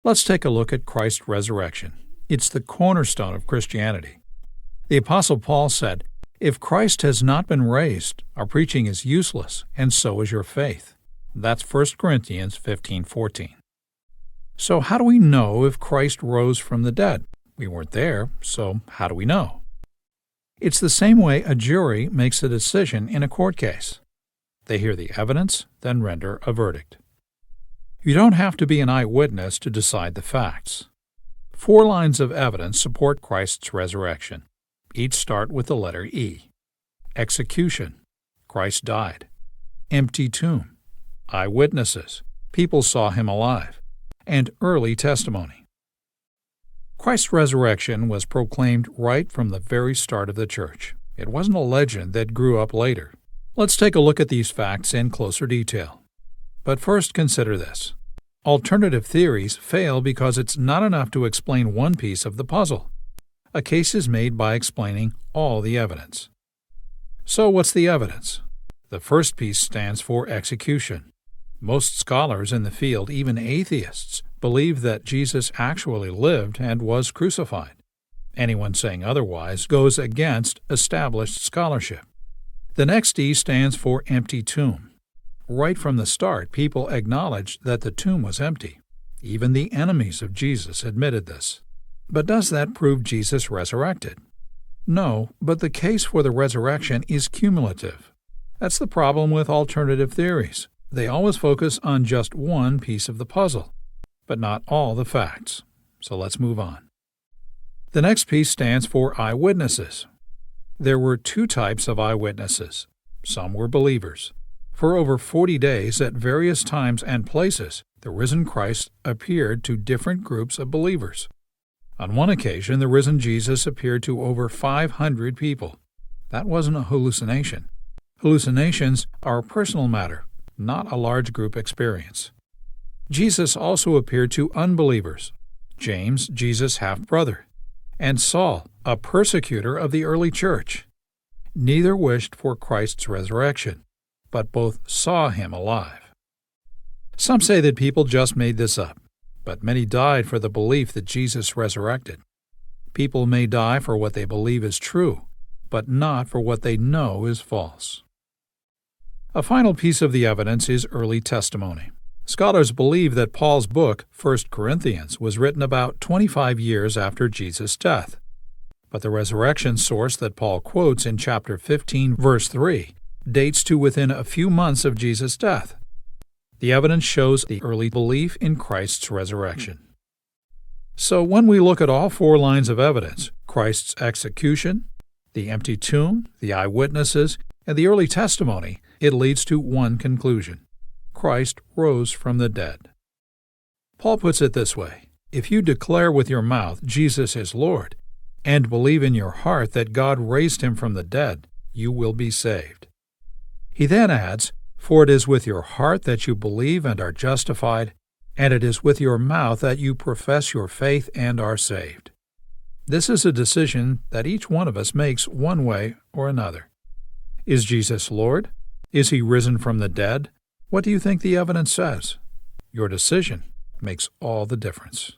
Let's take a look at Christ's resurrection. It's the cornerstone of Christianity. The Apostle Paul said, "If Christ has not been raised, our preaching is useless, and so is your faith." That's 1 Corinthians 15:14. So how do we know if Christ rose from the dead? We weren't there, so how do we know? It's the same way a jury makes a decision in a court case. They hear the evidence, then render a verdict. You don't have to be an eyewitness to decide the facts. 4 lines of evidence support Christ's resurrection. Each start with the letter E. Execution. Christ died. Empty tomb. Eyewitnesses. People saw him alive. And early testimony. Christ's resurrection was proclaimed right from the very start of the church. It wasn't a legend that grew up later. Let's take a look at these facts in closer detail. But first, consider this. Alternative theories fail because it's not enough to explain one piece of the puzzle. A case is made by explaining all the evidence. So what's the evidence? The first piece stands for execution. Most scholars in the field, even atheists, believe that Jesus actually lived and was crucified. Anyone saying otherwise goes against established scholarship. The next E stands for empty tomb. Right from the start, people acknowledged that the tomb was empty. Even the enemies of Jesus admitted this. But does that prove Jesus resurrected? No, but the case for the resurrection is cumulative. That's the problem with alternative theories. They always focus on just one piece of the puzzle, but not all the facts. So let's move on. The next piece stands for eyewitnesses. There were 2 types of eyewitnesses. Some were believers. For over 40 days, at various times and places, the risen Christ appeared to different groups of believers. On one occasion, the risen Jesus appeared to over 500 people. That wasn't a hallucination. Hallucinations are a personal matter, not a large group experience. Jesus also appeared to unbelievers, James, Jesus' half-brother, and Saul, a persecutor of the early church. Neither wished for Christ's resurrection, but both saw him alive. Some say that people just made this up, but many died for the belief that Jesus resurrected. People may die for what they believe is true, but not for what they know is false. A final piece of the evidence is early testimony. Scholars believe that Paul's book, 1 Corinthians, was written about 25 years after Jesus' death. But the resurrection source that Paul quotes in chapter 15, verse 3, dates to within a few months of Jesus' death. The evidence shows the early belief in Christ's resurrection. So when we look at all 4 lines of evidence, Christ's execution, the empty tomb, the eyewitnesses, and the early testimony, it leads to one conclusion. Christ rose from the dead. Paul puts it this way: if you declare with your mouth Jesus is Lord, and believe in your heart that God raised him from the dead, you will be saved. He then adds, for it is with your heart that you believe and are justified, and it is with your mouth that you profess your faith and are saved. This is a decision that each one of us makes one way or another. Is Jesus Lord? Is he risen from the dead? What do you think the evidence says? Your decision makes all the difference.